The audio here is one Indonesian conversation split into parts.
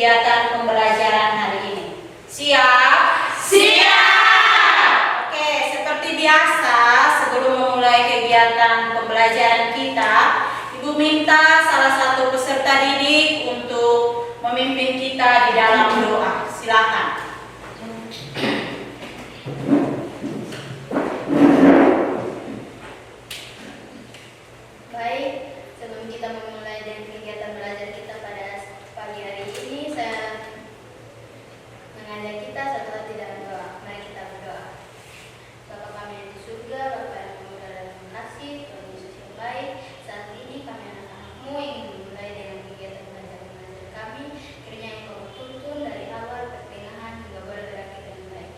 kegiatan pembelajaran hari ini. Siap? Siap! Oke, seperti biasa, sebelum memulai kegiatan pembelajaran kita, Ibu minta salah satu peserta didik untuk memimpin kita di dalam doa. Silakan. Baik, sebelum kita memulai dengan kegiatan belajar kita pada pagi hari ini, saya mengajak kita satu hati dalam doa. Mari kita berdoa. Bapa kami yang di surga, Bapa yang mulia dan pengasih, Tuhan Yesus yang baik, saat ini kami anak-anak-Mu ingin memulai dengan kegiatan belajar kami, kiranya Engkau bertuntun dari awal, pertengahan, hingga bergerak dengan baik.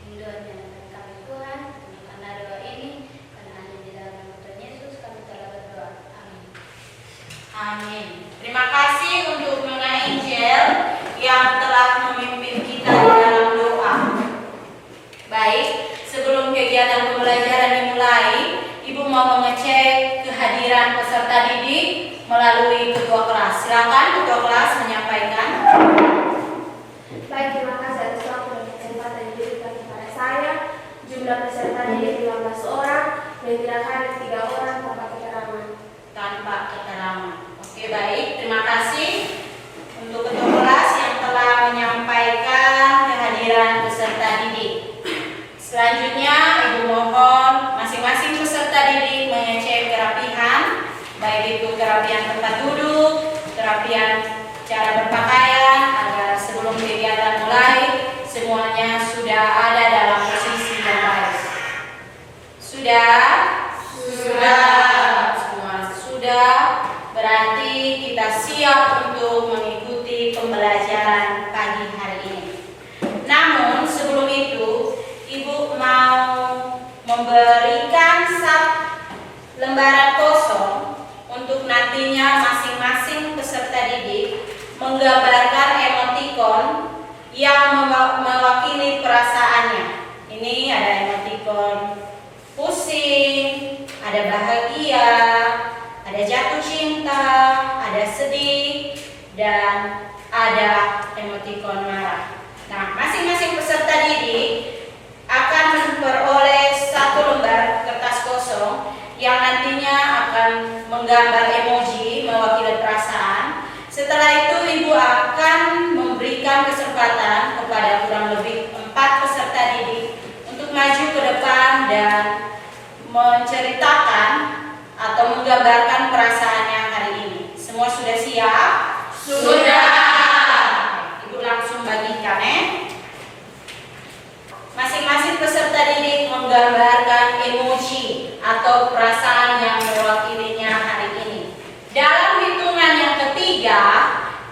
Ini doa menyerahkan kami Tuhan, karena doa ini, karena hanya di dalam nama Tuhan Yesus kami telah berdoa. Amin. Amin. Terima kasih untuk Nona Angel yang telah memimpin kita di dalam doa. Baik, sebelum kegiatan pembelajaran dimulai, Ibu mau mengecek kehadiran peserta didik melalui ketua kelas. Silakan ketua kelas menyampaikan. Baik, terima kasih atas waktu dan kesempatan yang diberikan kepada saya. Jumlah peserta didik 15 orang dan tidak hadir 3 orang tanpa keterangan. Tanpa keterangan. Oke, baik. Terima kasih untuk ketua kelas yang telah menyampaikan kehadiran peserta didik. Selanjutnya, Ibu mohon masing-masing peserta didik mengecek kerapihan, baik itu kerapihan tempat duduk, kerapihan cara berpakaian, agar sebelum kegiatan mulai semuanya sudah ada dalam posisi yang baik. Sudah? Semua sudah. Berarti kita siap untuk mengikuti pembelajaran pagi hari ini. Namun sebelum itu, Ibu mau memberikan lembaran kosong untuk nantinya masing-masing peserta didik menggambarkan emotikon yang mewakili perasaannya. Ini ada emotikon pusing, ada bahagia, ada jatuh cinta, ada sedih, dan ada emotikon marah. Nah, masing-masing peserta didik akan memperoleh 1 lembar kertas kosong yang nantinya akan menggambar emoji mewakili perasaan. Setelah itu Ibu akan memberikan kesempatan kepada kurang lebih 4 peserta didik untuk maju ke depan dan menceritakan atau menggambarkan perasaannya hari ini. Semua sudah siap? Sudah. Ibu langsung bagikan Masing-masing peserta didik menggambarkan emoji atau perasaan yang mewakilinya hari ini. Dalam hitungan yang ketiga,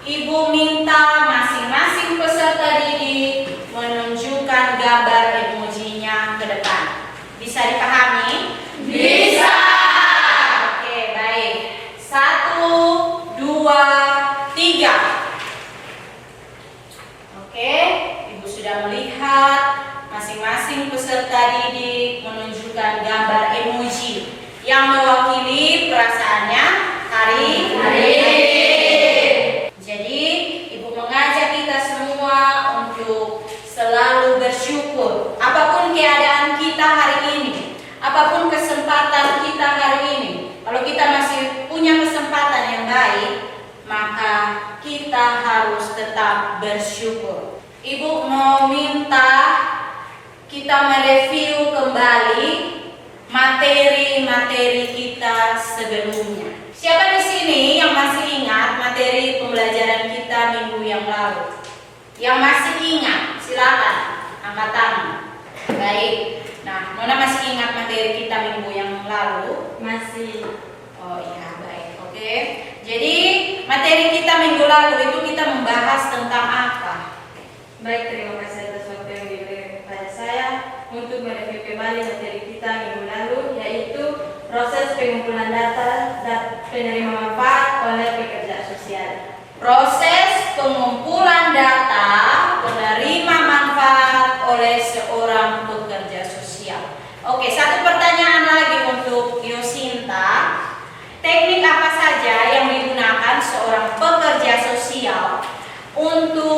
Ibu minta masing-masing peserta didik menunjukkan gambar emojinya ke depan. Bisa dipahami? Bisa. Oke, baik. 1, 2, 3. Oke, Ibu sudah melihat masing-masing peserta didik menunjukkan gambar emoji yang mewakili perasaannya hari ini. Jadi, Ibu mengajak kita semua untuk selalu bersyukur apapun keadaan kita hari ini, apapun kesempatan kita hari ini. Kalau kita masih punya kesempatan yang baik, maka kita harus tetap bersyukur. Ibu mau minta kita mereview kembali materi-materi kita sebelumnya. Siapa di sini yang masih ingat materi pembelajaran kita minggu yang lalu? Yang masih ingat, silakan angkat tangan. Baik. Nah, Nona masih ingat materi kita minggu yang lalu? Masih. Oh iya, baik. Oke. Jadi, materi kita minggu lalu itu kita membahas tentang apa? Baik, terima kasih atas waktu yang diberikan kepada saya untuk mereview kembali materi kita minggu lalu, yaitu proses pengumpulan data dan penerima manfaat oleh pekerja sosial. Proses pengumpulan data penerima manfaat oleh seorang pekerja sosial. Oke, satu pertanyaan lagi untuk Yosinta. Teknik apa saja yang digunakan seorang pekerja sosial untuk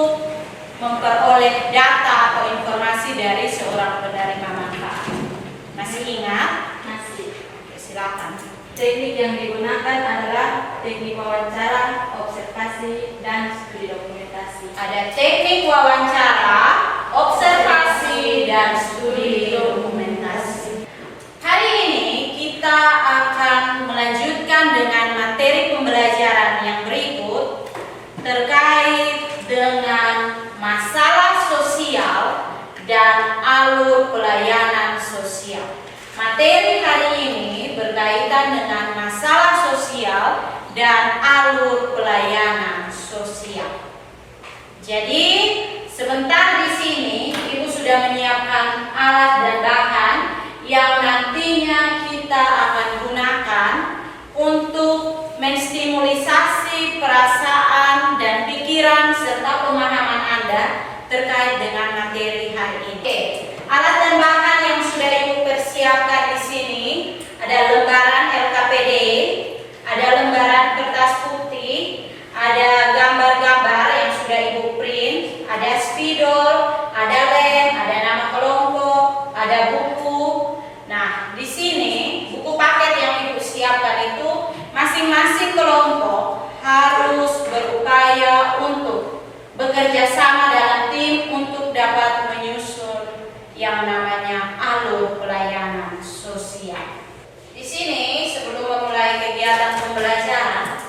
masih ingat? Masih. Oke, silakan. Teknik yang digunakan adalah teknik wawancara, observasi, dan studi dokumentasi. Ada teknik wawancara, observasi, dan studi dokumentasi. Hari ini kita akan melanjutkan dengan materi pembelajaran yang berikut terkait dengan masalah sosial dan alur pelayanan sosial. Materi hari ini berkaitan dengan masalah sosial dan alur pelayanan sosial. Jadi, sebentar di sini Ibu sudah menyiapkan alat dan bahan yang nantinya kita akan gunakan untuk menstimulisasi perasaan dan pikiran serta pemahaman Anda terkait dengan materi hari ini. Oke, alat dan bahan yang sudah Ibu persiapkan di sini ada lembaran LKPD, ada lembaran kertas putih, ada gambar-gambar yang sudah Ibu print, ada spidol, ada lem, ada nama kelompok, ada buku. Nah, di sini buku paket yang Ibu siapkan itu masing-masing kelompok harus berupaya untuk bekerja sama dalam tim untuk dapat menyusun yang namanya alur pelayanan sosial. Di sini sebelum memulai kegiatan pembelajaran,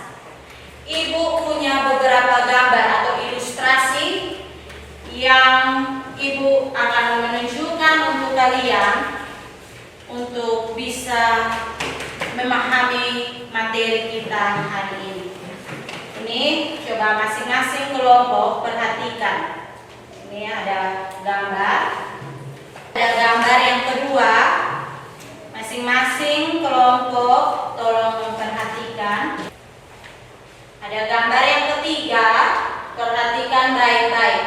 Ibu punya beberapa gambar atau ilustrasi yang Ibu akan menunjukkan untuk kalian untuk bisa memahami materi kita hari ini. Ini coba masing-masing kelompok perhatikan. Ini ada gambar. Ada gambar yang kedua. Masing-masing kelompok tolong memperhatikan. Ada gambar yang ketiga, perhatikan baik-baik.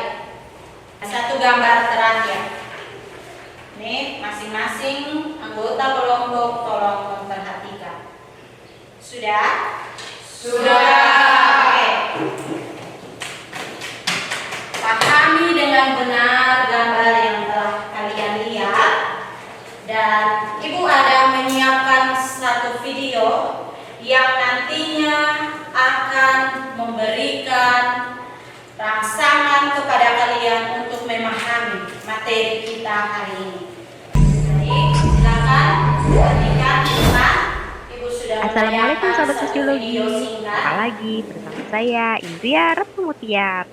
Satu gambar terakhir. Ini masing-masing anggota kelompok tolong memperhatikan. Sudah? Sudah. Oke. Pahami dengan benar gambar yang telah kalian lihat. Dan Ibu ada menyiapkan satu video yang nantinya akan memberikan rangsangan kepada kalian untuk memahami materi kita hari ini. Jadi, silakan perhatikan Pak. Ibu sudah Assalamualaikum menyiapkan Sobat satu Sosiologi. video singkat. Jumpa lagi bersama saya Indria Retnumutiar.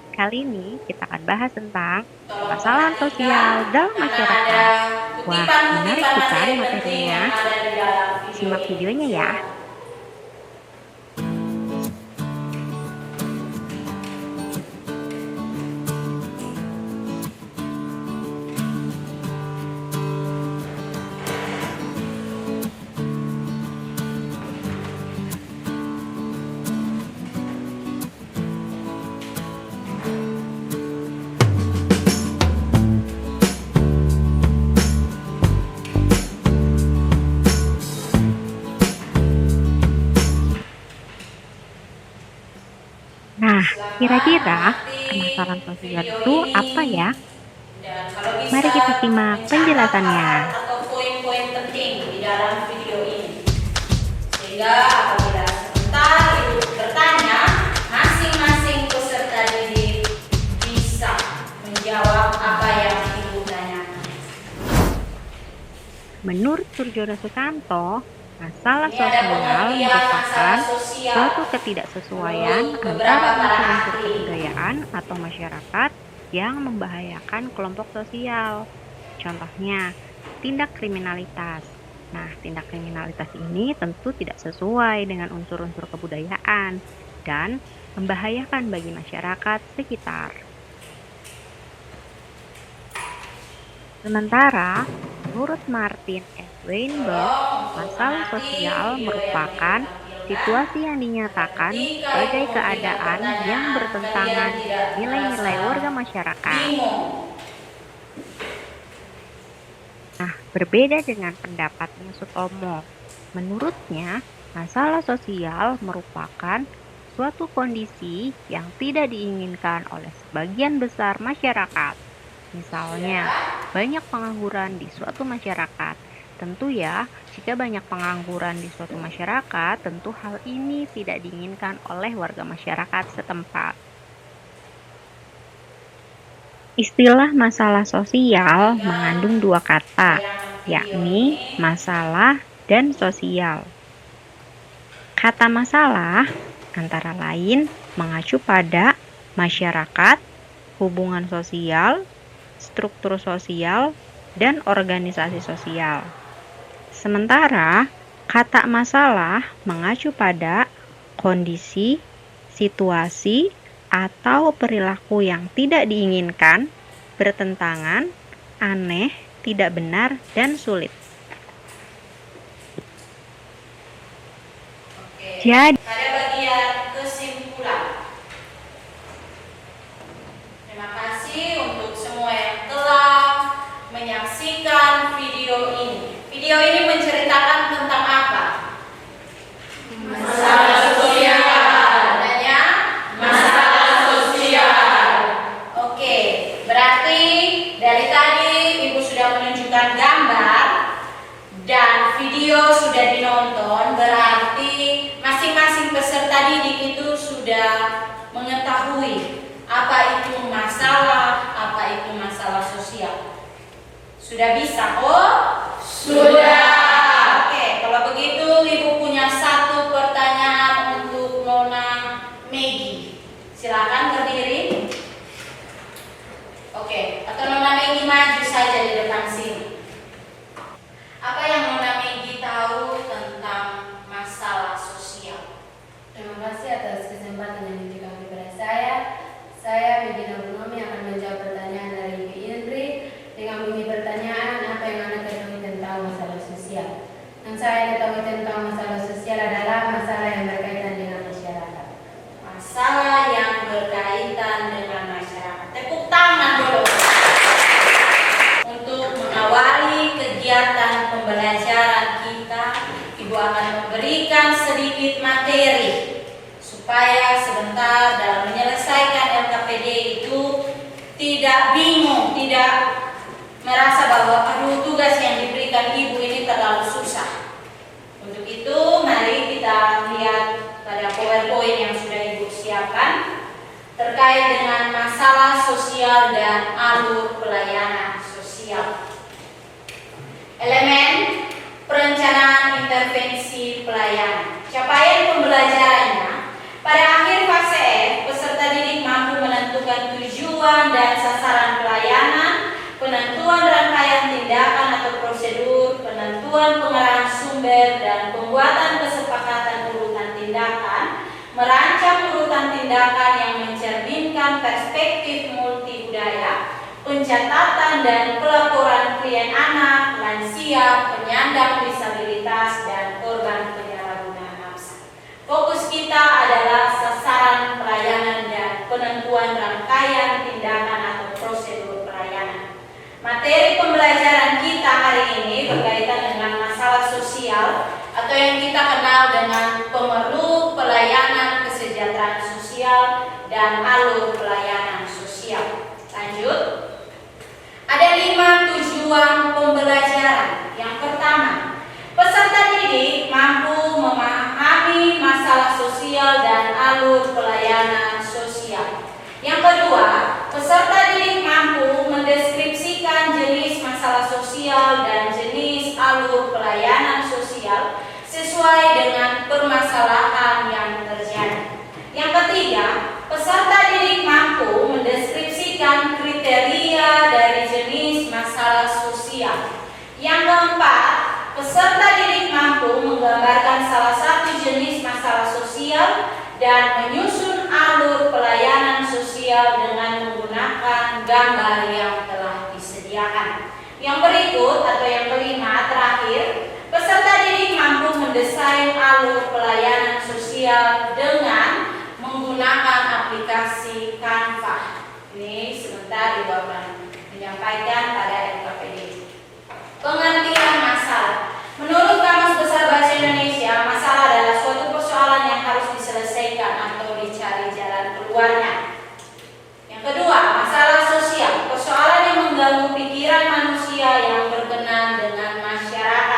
Kali ini kita akan bahas tentang Tolong permasalahan perhatikan, sosial dalam karena masyarakat. ada Wah, kutipan-kutipan menarik bukan materi penting materinya? yang ada di dalam video Simak ini. videonya ya. Nah, kira-kira permasalahan sosial itu apa ya? Dan kalau bisa Mari kita simak mencatat penjelasannya. hal atau poin-poin penting di dalam video ini. Sehingga apabila sebentar Ibu bertanya, masing-masing peserta didik bisa menjawab apa yang Ibu tanyakan. Menurut Surjono Sukanto, masalah Ini ada sosial pengertian merupakan masalah sosial. suatu ketidaksesuaian Menurut beberapa antara para unsur-unsur ahli. kebudayaan atau masyarakat yang membahayakan kelompok sosial. Contohnya, tindak kriminalitas. Nah, tindak kriminalitas ini tentu tidak sesuai dengan unsur-unsur kebudayaan dan membahayakan bagi masyarakat sekitar. Sementara, menurut Martin S. Weinberg, masalah sosial merupakan situasi yang dinyatakan sebagai keadaan yang bertentangan dengan nilai-nilai warga masyarakat. Bingung. Nah, berbeda dengan pendapatnya Sutomo. Menurutnya, masalah sosial merupakan suatu kondisi yang tidak diinginkan oleh sebagian besar masyarakat. Misalnya, banyak pengangguran di suatu masyarakat Tentu ya, jika banyak pengangguran di suatu masyarakat, tentu hal ini tidak diinginkan oleh warga masyarakat setempat. Istilah masalah sosial mengandung dua kata, yakni masalah dan sosial. Kata masalah antara lain mengacu pada masyarakat, hubungan sosial, struktur sosial, dan organisasi sosial. Sementara kata masalah mengacu pada kondisi, situasi, atau perilaku yang tidak diinginkan, bertentangan, aneh, tidak benar, dan sulit. Oke. Jadi, Pada bagian kesimpulan. Terima kasih untuk semua yang telah menyaksikan video ini. Video ini menceritakan tentang apa? Masalah sosial. Adanya masalah sosial. Oke, berarti dari tadi Ibu sudah menunjukkan gambar dan video sudah dinonton, berarti masing-masing peserta didik itu sudah mengetahui apa itu masalah, apa itu masalah sosial. Sudah bisa? Oh, sudah. Oke, kalau begitu Ibu punya satu pertanyaan untuk Nona Megi. Silakan berdiri. Oke, atau Nona Megi maju saja di depan sini. Apa yang Nona Megi tahu tentang masalah sosial? Terima kasih atas kesempatan yang diberikan kepada saya. Saya Medina Bunomi akan menjawab pertanyaan dari Ibu Indri dengan bunyi pertanyaan apa yang Anda ketahui tentang masalah sosial. Yang saya ketahui tentang masalah sosial adalah masalah yang berkaitan dengan masyarakat. Masalah yang berkaitan dengan masyarakat. Tepuk tangan dulu. Untuk mengawali kegiatan pembelajaran kita, Ibu akan memberikan sedikit materi supaya sebentar dalam menyelesaikan LKPD itu tidak bingung, tidak merasa bahwa aduh tugas yang diberikan Ibu ini terlalu susah. Untuk itu mari kita lihat pada PowerPoint yang sudah Ibu siapkan terkait dengan masalah sosial dan alur pelayanan sosial. Elemen perencanaan intervensi pelayanan. Capaian pembelajarannya pada akhir fase F, peserta didik mampu menentukan tujuan dan sasaran pelayanan, penentuan rangkaian tindakan atau prosedur, penentuan pengarahan sumber, dan pembuatan kesepakatan urutan tindakan, merancang urutan tindakan yang mencerminkan perspektif multi budaya, pencatatan dan pelaporan klien anak, lansia, penyandang disabilitas, dan korban penyalahgunaan nafsa. Fokus kita adalah sasaran pelayanan dan penentuan rangkaian tindakan atau prosedur pelayanan. Materi pembelajaran kita hari ini berkaitan dengan masalah sosial atau yang kita kenal dengan pemerlu pelayanan kesejahteraan sosial dan alur pelayanan sosial. Lanjut. Ada 5 tujuan pembelajaran. Yang pertama, peserta didik mampu memahami masalah sosial dan alur pelayanan sosial. Yang kedua, peserta didik mampu mendeskripsikan jenis masalah sosial dan jenis alur pelayanan sosial sesuai dengan permasalahan yang terjadi. Yang ketiga, peserta didik mampu mendeskripsikan kriteria dari jenis masalah sosial. Yang keempat, peserta didik mampu menggambarkan salah satu jenis masalah sosial dan menyusun alur pelayanan sosial dengan menggunakan gambar yang telah disediakan. Yang berikut atau yang kelima terakhir, peserta didik mampu mendesain alur pelayanan sosial dengan menggunakan aplikasi Canva. Ini sebentar Ibu akan menyampaikan pada LKPD. Pengertian masalah. Menurut Kamus Besar Bahasa Indonesia, masalah adalah suatu persoalan yang harus diselesaikan atau dicari jalan keluarnya. Yang kedua, masalah sosial. Persoalan yang mengganggu pikiran manusia yang berkenan dengan masyarakat.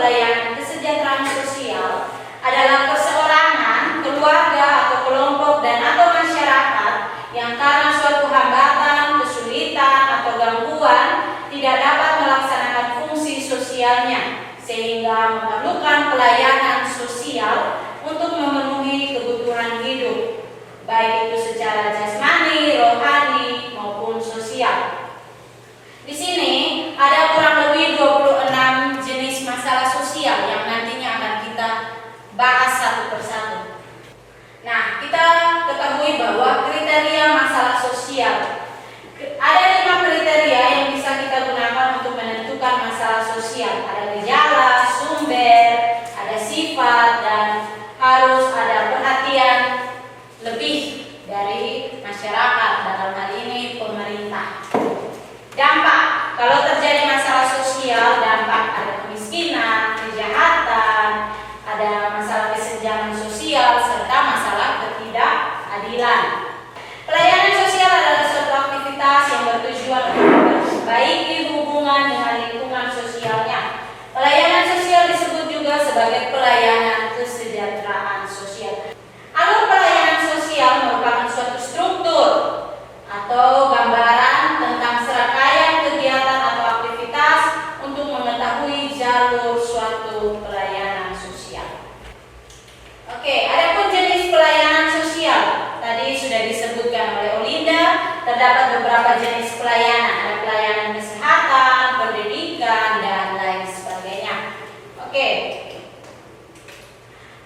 pelayanan kesejahteraan sosial adalah perseorangan, keluarga atau kelompok dan atau masyarakat yang karena suatu hambatan, kesulitan atau gangguan tidak dapat melaksanakan fungsi sosialnya sehingga memerlukan pelayanan sosial untuk memenuhi kebutuhan hidup, baik itu secara jasmani, rohani maupun sosial. Di sini ada kurang lebih 26 jenis masalah sosial yang nantinya akan kita bahas satu persatu. Nah, kita ketahui bahwa kriteria masalah sosial, ada 5 kriteria yang bisa kita gunakan untuk menentukan masalah sosial. Ada gejala, sumber, ada sifat, dan harus ada perhatian lebih dari masyarakat, dalam hal ini pemerintah. Dampak, kalau terjadi masalah sosial, dampak ada kemiskinan, kejahatan, ada masalah kesenjangan sosial, serta masalah ketidakadilan. Pelayanan sosial adalah suatu aktivitas yang bertujuan untuk memperbaiki hubungan dengan lingkungan sosialnya. Pelayanan sosial disebut juga sebagai pelayanan kesejahteraan sosial. Alur pelayanan sosial merupakan suatu struktur atau gambaran tentang serangkaian kegiatan atau aktivitas untuk mengetahui jalur suatu pelayanan sosial. Oke, adapun jenis pelayanan sosial tadi sudah disebutkan oleh Olinda, terdapat beberapa jenis pelayanan. Ada pelayanan kesehatan, pendidikan, dan lain sebagainya. Oke.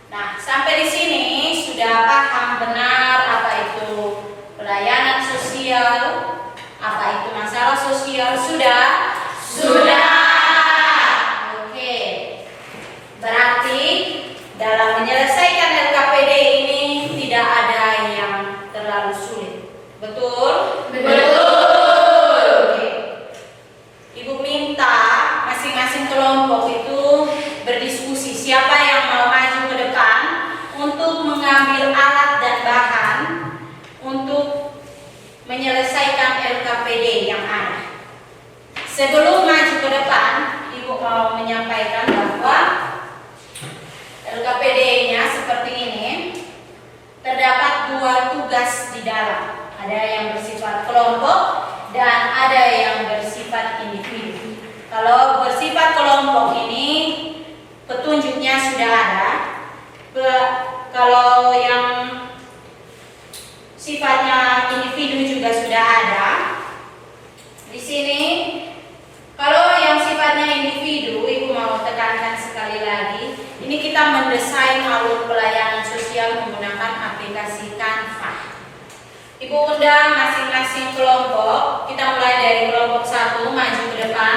Nah, sampai di sini sudah paham benar apa itu pelayanan sosial, apa itu masalah sosial, sudah? Sudah. Oke. Berarti dalam menyelesaikan LKPD ini tidak ada yang terlalu sulit. Betul? Betul. Oke. Ibu minta masing-masing kelompok itu berdiskusi siapa yang mau maju ke depan untuk mengambil alat dan bahan untuk menyelesaikan LKPD yang ada. Sebelum maju ke depan, Ibu mau menyampaikan bahwa LKPD-nya seperti ini. Terdapat 2 tugas di dalam. Ada yang bersifat kelompok dan ada yang bersifat individu. Kalau bersifat kelompok ini petunjuknya sudah ada. Kalau yang sifatnya individu juga sudah ada. Di sini kalau yang sifatnya individu, Ibu mau tekankan sekali lagi, ini kita mendesain alur pelayanan sosial menggunakan aplikasi Canva. Ibu undang masing-masing kelompok, kita mulai dari kelompok 1 maju ke depan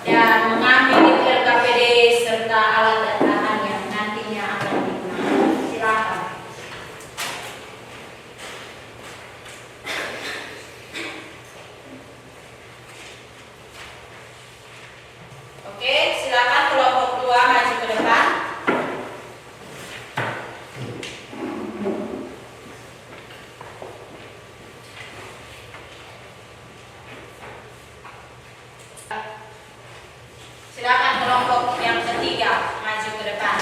dan mengambil LKPD serta alat dan bahan yang nantinya akan digunakan. Silakan. Oke, silakan kelompok 2 maju ke depan. Silakan kelompok yang ketiga maju ke depan.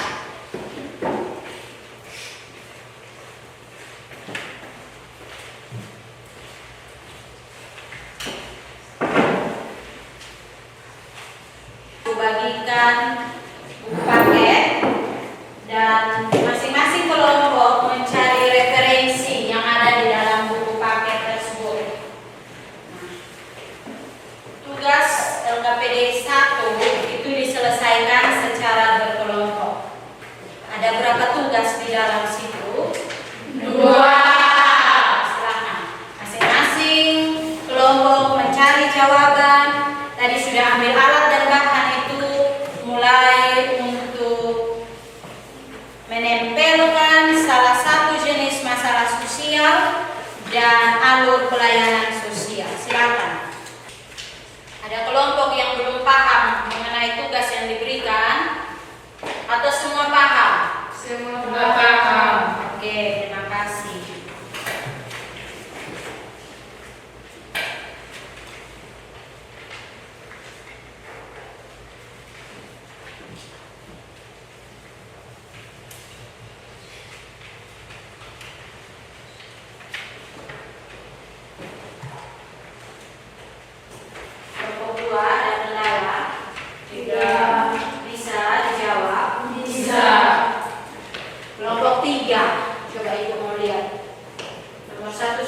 Bagikan buku paket dan masing-masing kelompok mencari referensi yang ada di dalam buku paket tersebut. Tugas LKPD 1 itu diselesaikan secara berkelompok. Ada berapa tugas di dalam situ? 2. Silakan. Masing-masing kelompok mencari jawaban. Tadi sudah ambil alat dan bahan itu, mulai untuk menempelkan salah satu jenis masalah sosial dan alur pelayanan sosial. Silakan. Ada kelompok yang belum paham mengenai tugas yang diberikan atau semua paham? Semua Paham. Oke, terima kasih.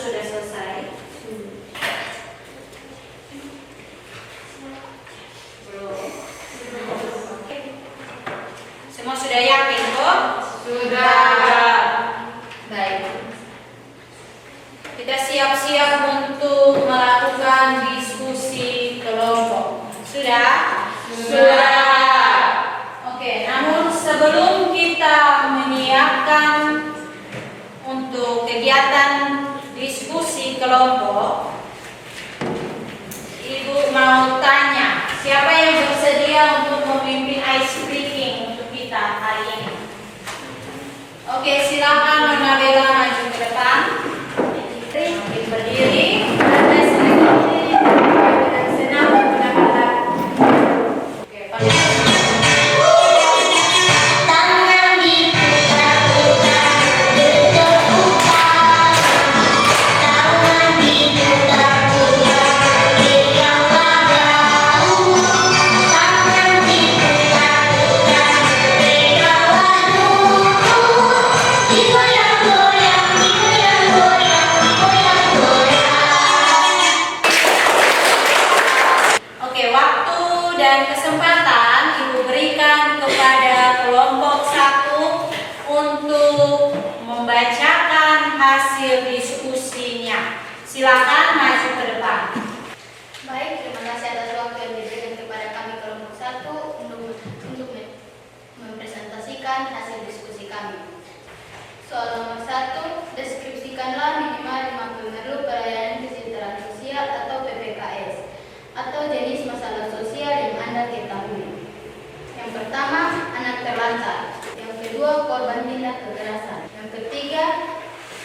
sudah selesai? Belum. Semua sudah yakin kok? Sudah. Baik. Kita siap-siap untuk melakukan diskusi kelompok. Sudah? Sudah. Oke, namun sebelum kita menyiapkan untuk kegiatan diskusi kelompok, Ibu mau tanya, siapa yang bersedia untuk memimpin ice breaking untuk kita hari ini? Oke, silakan Nona Bella maju ke depan. Berdiri. Oke, pakai Oke, waktu dan kesempatan Ibu berikan kepada kelompok 1 untuk membacakan hasil diskusinya. Silakan maju ke depan. Baik, terima kasih atas waktu yang diberikan kepada kami kelompok 1 untuk mempresentasikan hasil diskusi kami. Soal nomor 1, deskripsikanlah minimal 5 perlu pelayanan kesejahteraan sosial atau PPKS atau jenis masalah sosial yang Anda ketahui. Yang pertama, anak terlantar. Yang kedua, korban tindak kekerasan. Yang ketiga,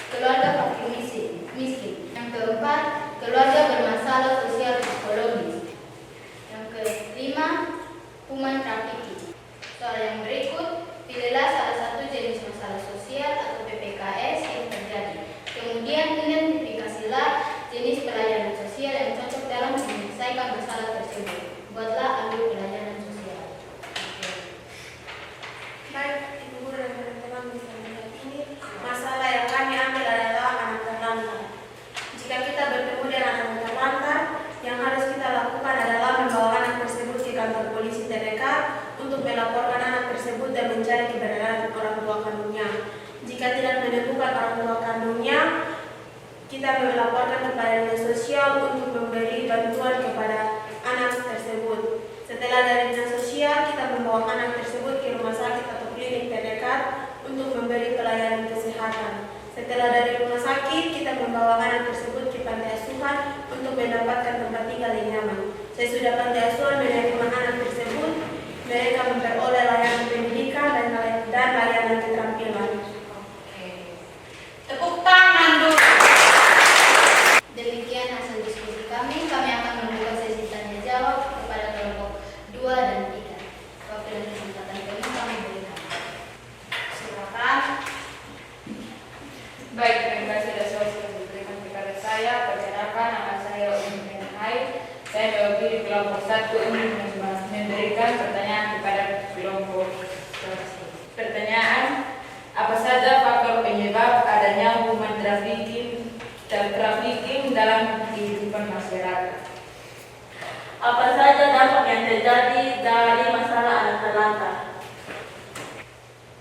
keluarga fakir miskin. Yang keempat, keluarga bermasalah sosial psikologis. Yang kelima, human trafficking. Soal yang berikut, pilihlah salah satu jenis masalah sosial atau PPKS yang terjadi. Kemudian identifikasilah jenis pelayanan sosial yang cocok dalam menyelesaikan masalah tersebut. Buatlah alur pelayanan sosial. Baik, Ibu Guru dan teman-teman bisa melihat ini, masalah yang kami ambil adalah anak terlantar. Jika kita bertemu dengan anak terlantar, yang harus kita lakukan adalah membawa anak tersebut ke kantor polisi terdekat untuk melaporkan anak tersebut dan mencari keberadaan orang tua kandungnya. Jika tidak menemukan orang tua kandungnya, kita melaporkan kepada dinas sosial untuk memberi bantuan kepada anak tersebut. Setelah dari dinas sosial, kita membawa anak tersebut ke rumah sakit atau klinik terdekat untuk memberi pelayanan kesehatan. Setelah dari rumah sakit, kita membawa anak tersebut ke panti asuhan untuk mendapatkan tempat tinggal yang nyaman. Sesudah panti asuhan menerima anak tersebut, mereka memperoleh layanan pendidikan dan layanan keterampilan. Tepuk tangan dulu. Demikian hasil diskusi kami. Kami akan membuka sesi tanya jawab kepada kelompok 2 dan 3. Waktu dan kesempatan penuh kami berikan. Silakan. Baik, terima kasih atas waktu yang diberikan kepada saya. Perkenalkan, nama saya Umi Menhai. Saya mewakili kelompok 1 untuk memberikan pertanyaan kepada kelompok 1. Pertanyaan, apa saja faktor penyebab adanya human trafficking dalam kehidupan masyarakat? Apa saja dampak yang terjadi dari masalah anak terlantar?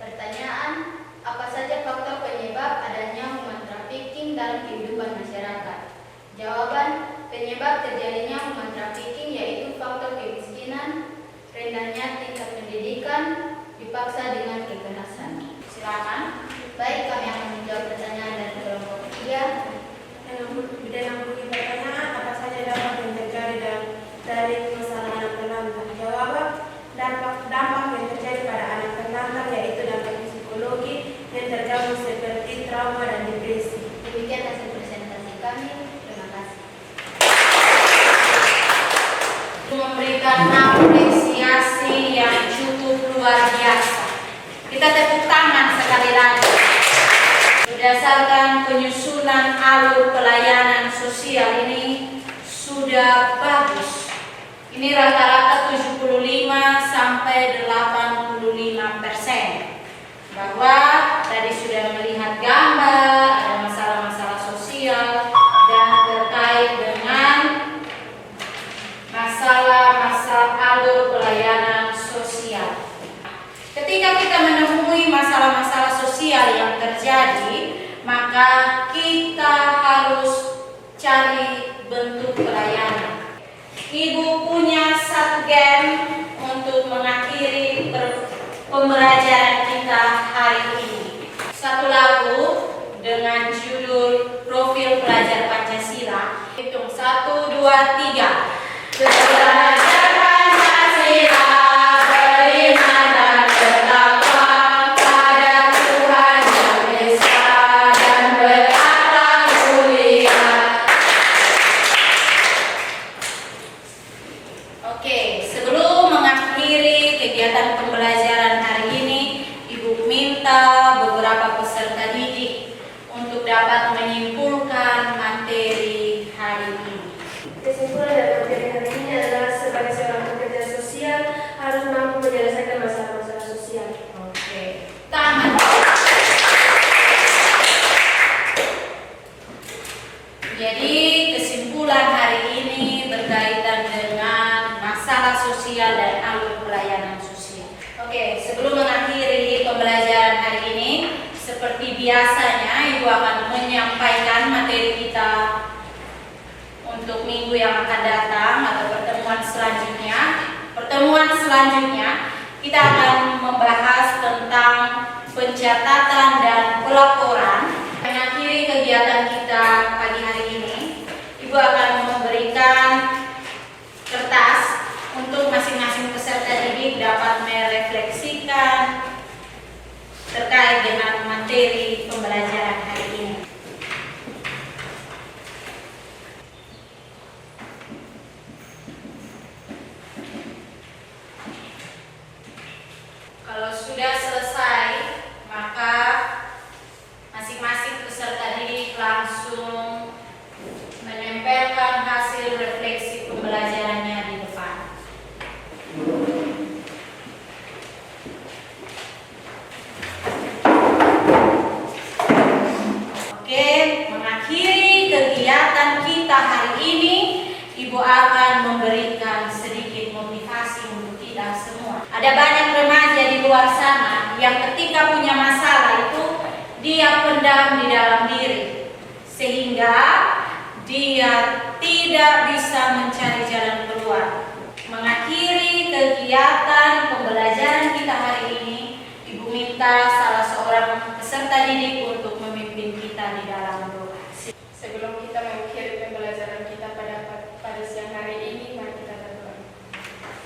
Pertanyaan, apa saja faktor penyebab adanya human trafficking dalam kehidupan masyarakat? Jawaban, penyebab terjadinya human trafficking yaitu faktor kemiskinan, rendahnya tingkat pendidikan, dipaksa dengan kekerasan. Silakan. Baik, kami akan menjawab pertanyaan dari kelompok 3. Dengan bunyi pertanyaan, apa saja dampak yang terjadi dari masalah anak terlantar? Jawaban, dampak yang terjadi pada anak terlantar yaitu dampak psikologi yang tergabung seperti trauma dan depresi. Demikian hasil presentasi kami. Terima kasih. Memberikan apresiasi yang cukup luar biasa. Kita tepuk tangan sekali lagi. Berdasarkan penyusunan alur pelayanan sosial ini sudah bagus. Ini rata-rata 75 sampai 85%. Bahwa tadi sudah melihat gambar, ada masalah-masalah sosial, sosial yang terjadi, maka kita harus cari bentuk pelayanan. Ibu punya satu game untuk mengakhiri pembelajaran kita hari ini. Satu lagu dengan judul Profil Pelajar Pancasila. Hitung 1, 2, 3. Belajar Pancasila, beriman dan bertakwa pada Tuhan Yang Esa dan berakhlak mulia. Oke, sebelum mengakhiri kegiatan pembelajaran hari ini, Ibu minta beberapa peserta didik untuk dapat menyimpulkan materi hari ini. Kesimpulan dari materi hari ini adalah sebagai seorang pekerja sosial harus mampu menyelesaikan masalah-masalah sosial. Oke, tahan. Jadi kesimpulan hari ini berkaitan dengan masalah sosial dan alur pelayanan sosial. Oke, sebelum mengakhiri pembelajaran hari ini, seperti biasanya Ibu akan menyampaikan materi kita untuk minggu yang akan datang atau pertemuan selanjutnya. Pertemuan selanjutnya kita akan membahas tentang pencatatan dan pelaporan. Mengakhiri kegiatan kita pagi hari ini, Ibu akan memberikan kertas untuk masing-masing peserta didik dapat merefleksikan terkait dengan materi pembelajaran hari ini. Kalau sudah selesai, maka masing-masing peserta didik langsung menempelkan hasil refleksi pembelajarannya di depan. Oke, mengakhiri kegiatan kita hari ini, Ibu akan memberikan sedikit motivasi untuk kita semua. Ada banyak remaja di luar sana yang ketika punya masalah itu dia pendam di dalam diri, sehingga dia tidak bisa mencari jalan keluar. Mengakhiri kegiatan pembelajaran kita hari ini, Ibu minta salah seorang peserta didik untuk memimpin kita di dalam doa. Sebelum kita mengakhiri pembelajaran kita pada siang hari ini, mari kita berdoa.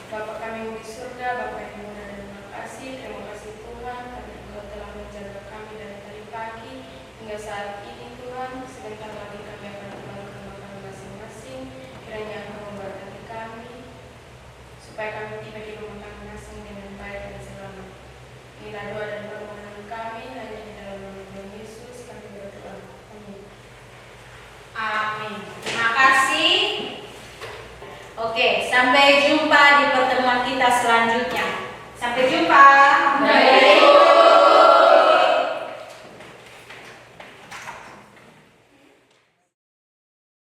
Bapa kami yang di surga, Bapa yang mulia dan terima kasih Tuhan, karena Engkau telah menjaga kami dari tadi pagi hingga saat ini Tuhan. Sebentar lagi kami akan kembali ke rumah kami masing-masing. Kiranya Engkau memberkati kami, supaya kami tiba di rumah kami masing dengan baik dan selamat. Inilah doa dan permohonan kami, hanya di dalam nama Tuhan Yesus kami berdoa. Amin. Amin. Terima kasih. Oke, sampai jumpa di pertemuan kita selanjutnya. Sampai jumpa.